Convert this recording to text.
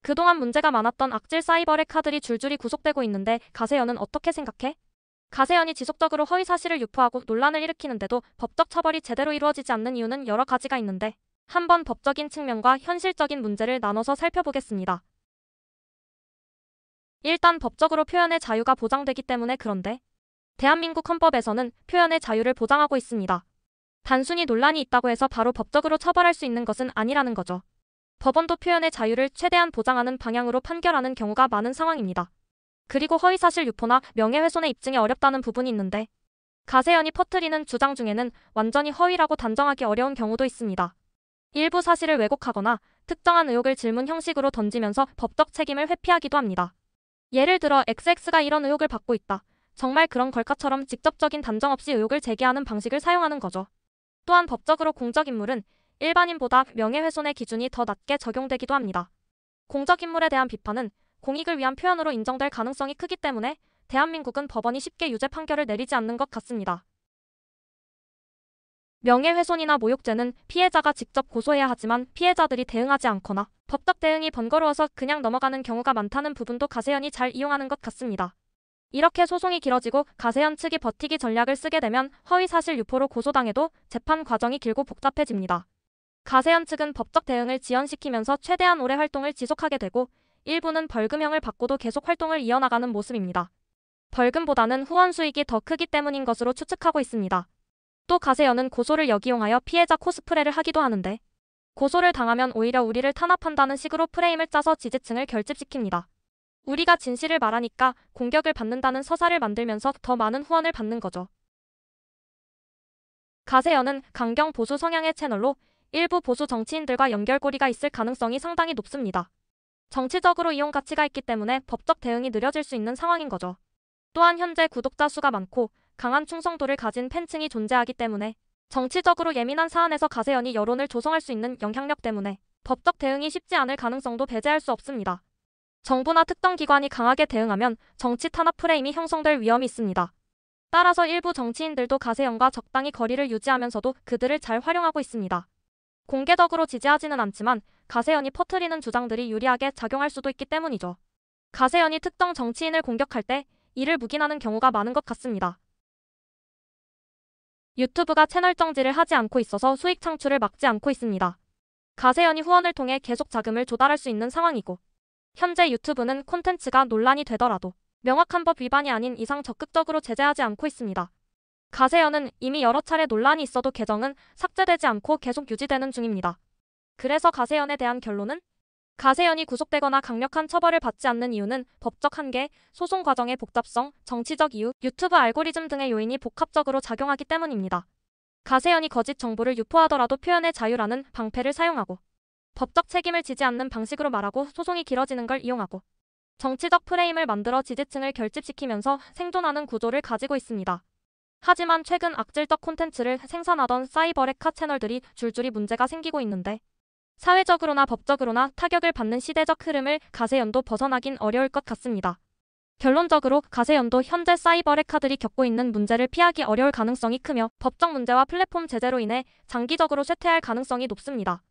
그동안 문제가 많았던 악질 사이버 해커들이 줄줄이 구속되고 있는데 가세현은 어떻게 생각해? 가세현이 지속적으로 허위 사실을 유포하고 논란을 일으키는데도 법적 처벌이 제대로 이루어지지 않는 이유는 여러 가지가 있는데 한번 법적인 측면과 현실적인 문제를 나눠서 살펴보겠습니다. 일단 법적으로 표현의 자유가 보장되기 때문에 그런데 대한민국 헌법에서는 표현의 자유를 보장하고 있습니다. 단순히 논란이 있다고 해서 바로 법적으로 처벌할 수 있는 것은 아니라는 거죠. 법원도 표현의 자유를 최대한 보장하는 방향으로 판결하는 경우가 많은 상황입니다. 그리고 허위사실 유포나 명예훼손의 입증이 어렵다는 부분이 있는데 가세현이 퍼뜨리는 주장 중에는 완전히 허위라고 단정하기 어려운 경우도 있습니다. 일부 사실을 왜곡하거나 특정한 의혹을 질문 형식으로 던지면서 법적 책임을 회피하기도 합니다. 예를 들어 XX가 이런 의혹을 받고 있다. 정말 그런 걸까처럼 직접적인 단정 없이 의혹을 제기하는 방식을 사용하는 거죠. 또한 법적으로 공적인물은 일반인보다 명예훼손의 기준이 더 낮게 적용되기도 합니다. 공적인물에 대한 비판은 공익을 위한 표현으로 인정될 가능성이 크기 때문에 대한민국은 법원이 쉽게 유죄 판결을 내리지 않는 것 같습니다. 명예훼손이나 모욕죄는 피해자가 직접 고소해야 하지만 피해자들이 대응하지 않거나 법적 대응이 번거로워서 그냥 넘어가는 경우가 많다는 부분도 가세현이 잘 이용하는 것 같습니다. 이렇게 소송이 길어지고 가세현 측이 버티기 전략을 쓰게 되면 허위사실 유포로 고소당해도 재판 과정이 길고 복잡해집니다. 가세현 측은 법적 대응을 지연시키면서 최대한 오래 활동을 지속하게 되고 일부는 벌금형을 받고도 계속 활동을 이어나가는 모습입니다. 벌금보다는 후원 수익이 더 크기 때문인 것으로 추측하고 있습니다. 또 가세현은 고소를 역이용하여 피해자 코스프레를 하기도 하는데 고소를 당하면 오히려 우리를 탄압한다는 식으로 프레임을 짜서 지지층을 결집시킵니다. 우리가 진실을 말하니까 공격을 받는다는 서사를 만들면서 더 많은 후원을 받는 거죠. 가세현은 강경 보수 성향의 채널로 일부 보수 정치인들과 연결고리가 있을 가능성이 상당히 높습니다. 정치적으로 이용 가치가 있기 때문에 법적 대응이 느려질 수 있는 상황인 거죠. 또한 현재 구독자 수가 많고 강한 충성도를 가진 팬층이 존재하기 때문에 정치적으로 예민한 사안에서 가세현이 여론을 조성할 수 있는 영향력 때문에 법적 대응이 쉽지 않을 가능성도 배제할 수 없습니다. 정부나 특정 기관이 강하게 대응하면 정치 탄압 프레임이 형성될 위험이 있습니다. 따라서 일부 정치인들도 가세현과 적당히 거리를 유지하면서도 그들을 잘 활용하고 있습니다. 공개적으로 지지하지는 않지만 가세현이 퍼뜨리는 주장들이 유리하게 작용할 수도 있기 때문이죠. 가세현이 특정 정치인을 공격할 때 이를 묵인하는 경우가 많은 것 같습니다. 유튜브가 채널 정지를 하지 않고 있어서 수익 창출을 막지 않고 있습니다. 가세현이 후원을 통해 계속 자금을 조달할 수 있는 상황이고 현재 유튜브는 콘텐츠가 논란이 되더라도 명확한 법 위반이 아닌 이상 적극적으로 제재하지 않고 있습니다. 가세현은 이미 여러 차례 논란이 있어도 계정은 삭제되지 않고 계속 유지되는 중입니다. 그래서 가세현에 대한 결론은 가세현이 구속되거나 강력한 처벌을 받지 않는 이유는 법적 한계, 소송 과정의 복잡성, 정치적 이유, 유튜브 알고리즘 등의 요인이 복합적으로 작용하기 때문입니다. 가세현이 거짓 정보를 유포하더라도 표현의 자유라는 방패를 사용하고 법적 책임을 지지 않는 방식으로 말하고 소송이 길어지는 걸 이용하고 정치적 프레임을 만들어 지지층을 결집시키면서 생존하는 구조를 가지고 있습니다. 하지만 최근 악질적 콘텐츠를 생산하던 사이버 해커 채널들이 줄줄이 문제가 생기고 있는데 사회적으로나 법적으로나 타격을 받는 시대적 흐름을 가세현도 벗어나긴 어려울 것 같습니다. 결론적으로 가세현도 현재 사이버 해커들이 겪고 있는 문제를 피하기 어려울 가능성이 크며 법적 문제와 플랫폼 제재로 인해 장기적으로 쇠퇴할 가능성이 높습니다.